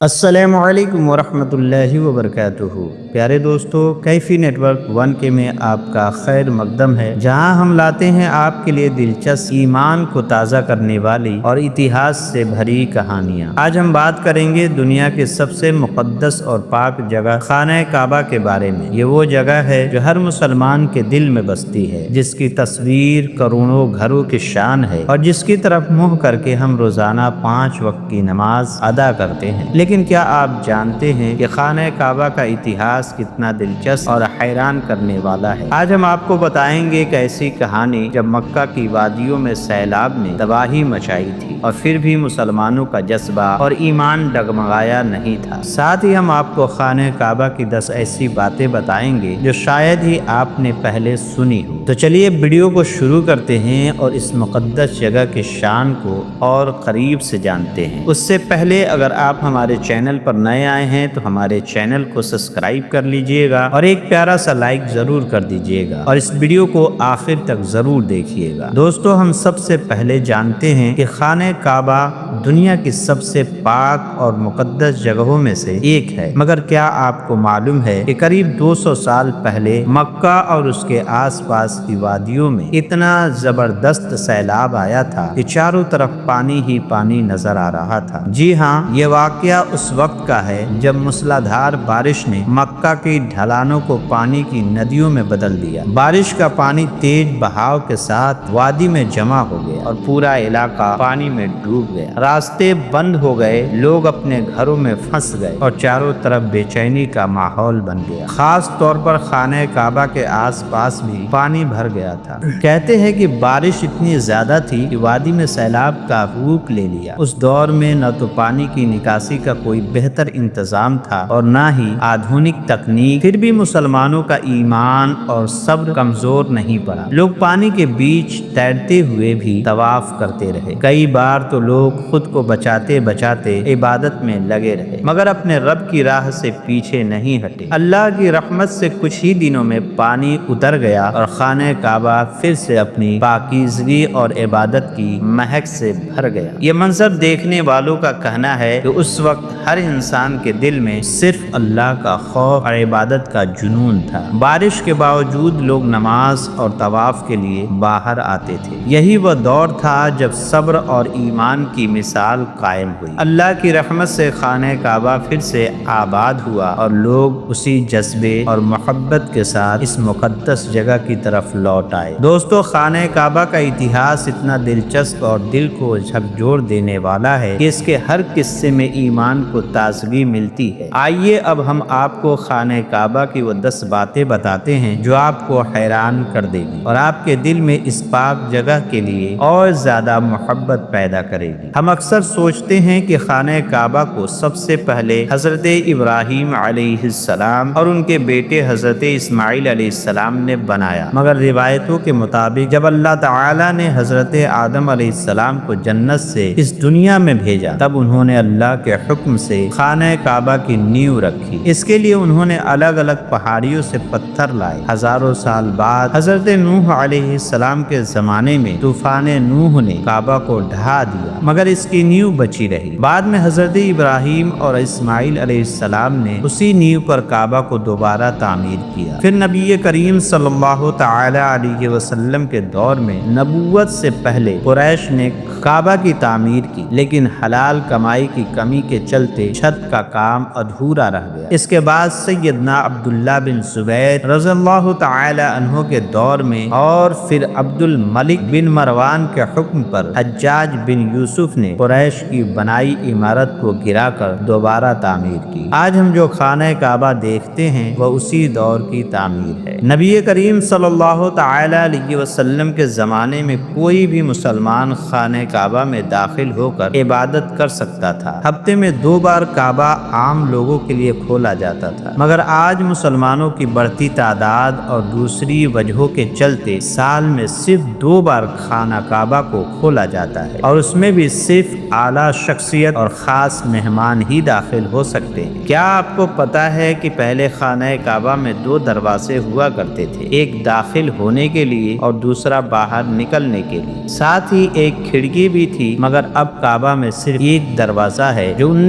السلام علیکم ورحمۃ اللہ وبرکاتہ۔ پیارے دوستو، کیفی نیٹ ورک 1K میں آپ کا خیر مقدم ہے، جہاں ہم لاتے ہیں آپ کے لیے دلچسپ، ایمان کو تازہ کرنے والی اور اتہاس سے بھری کہانیاں۔ آج ہم بات کریں گے دنیا کے سب سے مقدس اور پاک جگہ خانہ کعبہ کے بارے میں۔ یہ وہ جگہ ہے جو ہر مسلمان کے دل میں بستی ہے، جس کی تصویر کروڑوں گھروں کی شان ہے اور جس کی طرف منہ کر کے ہم روزانہ 5 وقت کی نماز ادا کرتے ہیں۔ لیکن کیا آپ جانتے ہیں کہ خانہ کعبہ کا اتہاس کتنا دلچسپ اور حیران کرنے والا ہے؟ آج ہم آپ کو بتائیں گے ایک ایسی کہانی جب مکہ کی وادیوں میں سیلاب نے تباہی مچائی تھی اور پھر بھی مسلمانوں کا جذبہ اور ایمان ڈگمگایا نہیں تھا۔ ساتھ ہی ہم آپ کو خانہ کعبہ کی 10 ایسی باتیں بتائیں گے جو شاید ہی آپ نے پہلے سنی ہو۔ تو چلیے ویڈیو کو شروع کرتے ہیں اور اس مقدس جگہ کی شان کو اور قریب سے جانتے ہیں۔ اس سے پہلے اگر آپ ہمارے چینل پر نئے آئے ہیں تو ہمارے چینل کو سبسکرائب کر لیجئے گا اور ایک پیارا سا لائک ضرور کر دیجئے گا اور اس ویڈیو کو آخر تک ضرور دیکھیے گا۔ دوستو، ہم سب سے پہلے جانتے ہیں کہ خانہ کعبہ دنیا کی سب سے پاک اور مقدس جگہوں میں سے ایک ہے، مگر کیا آپ کو معلوم ہے کہ قریب 200 سال پہلے مکہ اور اس کے آس پاس کی وادیوں میں اتنا زبردست سیلاب آیا تھا کہ چاروں طرف پانی ہی پانی نظر آ رہا تھا۔ جی ہاں، یہ واقعہ اس وقت کا ہے جب موسلادھار بارش نے مکہ کی ڈھلانوں کو پانی کی ندیوں میں بدل دیا۔ بارش کا پانی تیز بہاؤ کے ساتھ وادی میں جمع ہو گیا اور پورا علاقہ پانی میں ڈوب گیا۔ راستے بند ہو گئے، لوگ اپنے گھروں میں پھنس گئے اور چاروں طرف بے چینی کا ماحول بن گیا۔ خاص طور پر خانہ کعبہ کے آس پاس بھی پانی بھر گیا تھا۔ کہتے ہیں کہ بارش اتنی زیادہ تھی کہ وادی میں سیلاب کا روپ لے لیا۔ اس دور میں نہ تو پانی کی نکاسی کا کوئی بہتر انتظام تھا اور نہ ہی آدھونک تکنیک، پھر بھی مسلمانوں کا ایمان اور صبر کمزور نہیں پڑا۔ لوگ پانی کے بیچ تیرتے ہوئے بھی طواف کرتے رہے۔ کئی بار تو لوگ خود کو بچاتے بچاتے عبادت میں لگے رہے، مگر اپنے رب کی راہ سے پیچھے نہیں ہٹے۔ اللہ کی رحمت سے کچھ ہی دنوں میں پانی اتر گیا اور خانہ کعبہ پھر سے اپنی پاکیزگی اور عبادت کی مہک سے بھر گیا۔ یہ منظر دیکھنے والوں کا کہنا ہے کہ اس وقت ہر انسان کے دل میں صرف اللہ کا خوف اور عبادت کا جنون تھا۔ بارش کے باوجود لوگ نماز اور طواف کے لیے باہر آتے تھے۔ یہی وہ دور تھا جب صبر اور ایمان کی مثال قائم ہوئی۔ اللہ کی رحمت سے خانہ کعبہ پھر سے آباد ہوا اور لوگ اسی جذبے اور محبت کے ساتھ اس مقدس جگہ کی طرف لوٹ آئے۔ دوستو، خانہ کعبہ کا اتہاس اتنا دلچسپ اور دل کو جھکجھور دینے والا ہے کہ اس کے ہر قصے میں ایمان کو تازگی ملتی ہے۔ آئیے اب ہم آپ کو خانہ کعبہ کی وہ 10 باتیں بتاتے ہیں جو آپ کو حیران کر دے گی اور آپ کے دل میں اس پاک جگہ کے لیے اور زیادہ محبت پیدا کرے گی۔ ہم اکثر سوچتے ہیں کہ خانہ کعبہ کو سب سے پہلے حضرت ابراہیم علیہ السلام اور ان کے بیٹے حضرت اسماعیل علیہ السلام نے بنایا، مگر روایتوں کے مطابق جب اللہ تعالی نے حضرت آدم علیہ السلام کو جنت سے اس دنیا میں بھیجا، تب انہوں نے اللہ کے حکم سے خانہ کعبہ کی نیو رکھی۔ اس کے لیے انہوں نے الگ الگ پہاڑیوں سے پتھر لائے۔ ہزاروں سال بعد حضرت نوح علیہ السلام کے زمانے میں طوفان نوح نے کعبہ کو ڈھا دیا، مگر اس کی نیو بچی رہی۔ بعد میں حضرت ابراہیم اور اسماعیل علیہ السلام نے اسی نیو پر کعبہ کو دوبارہ تعمیر کیا۔ پھر نبی کریم صلی اللہ تعالی علیہ وسلم کے دور میں نبوت سے پہلے قریش نے کعبہ کی تعمیر کی، لیکن حلال کمائی کی کمی کے چلتے چھت کا کام ادھورا رہ گیا۔ اس کے بعد سیدنا عبداللہ بن زبیر رضی اللہ تعالی عنہ کے دور میں اور پھر عبد الملک بن مروان کے حکم پر حجاج بن یوسف نے قریش کی بنائی عمارت کو گرا کر دوبارہ تعمیر کی۔ آج ہم جو خانہ کعبہ دیکھتے ہیں وہ اسی دور کی تعمیر ہے۔ نبی کریم صلی اللہ تعالی علیہ وسلم کے زمانے میں کوئی بھی مسلمان خانہ کعبہ میں داخل ہو کر عبادت کر سکتا تھا۔ ہفتے میں 2 بار کعبہ عام لوگوں کے لیے کھولا جاتا تھا، مگر آج مسلمانوں کی بڑھتی تعداد اور دوسری وجہوں کے چلتے سال میں صرف 2 بار خانہ کعبہ کو کھولا جاتا ہے، اور اس میں بھی صرف اعلیٰ شخصیت اور خاص مہمان ہی داخل ہو سکتے ہیں۔ کیا آپ کو پتا ہے کہ پہلے خانہ کعبہ میں 2 دروازے ہوا کرتے تھے، ایک داخل ہونے کے لیے اور دوسرا باہر نکلنے کے لیے، ساتھ ہی ایک کھڑکی بھی تھی، مگر اب کعبہ میں صرف ایک دروازہ ہے جو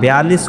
42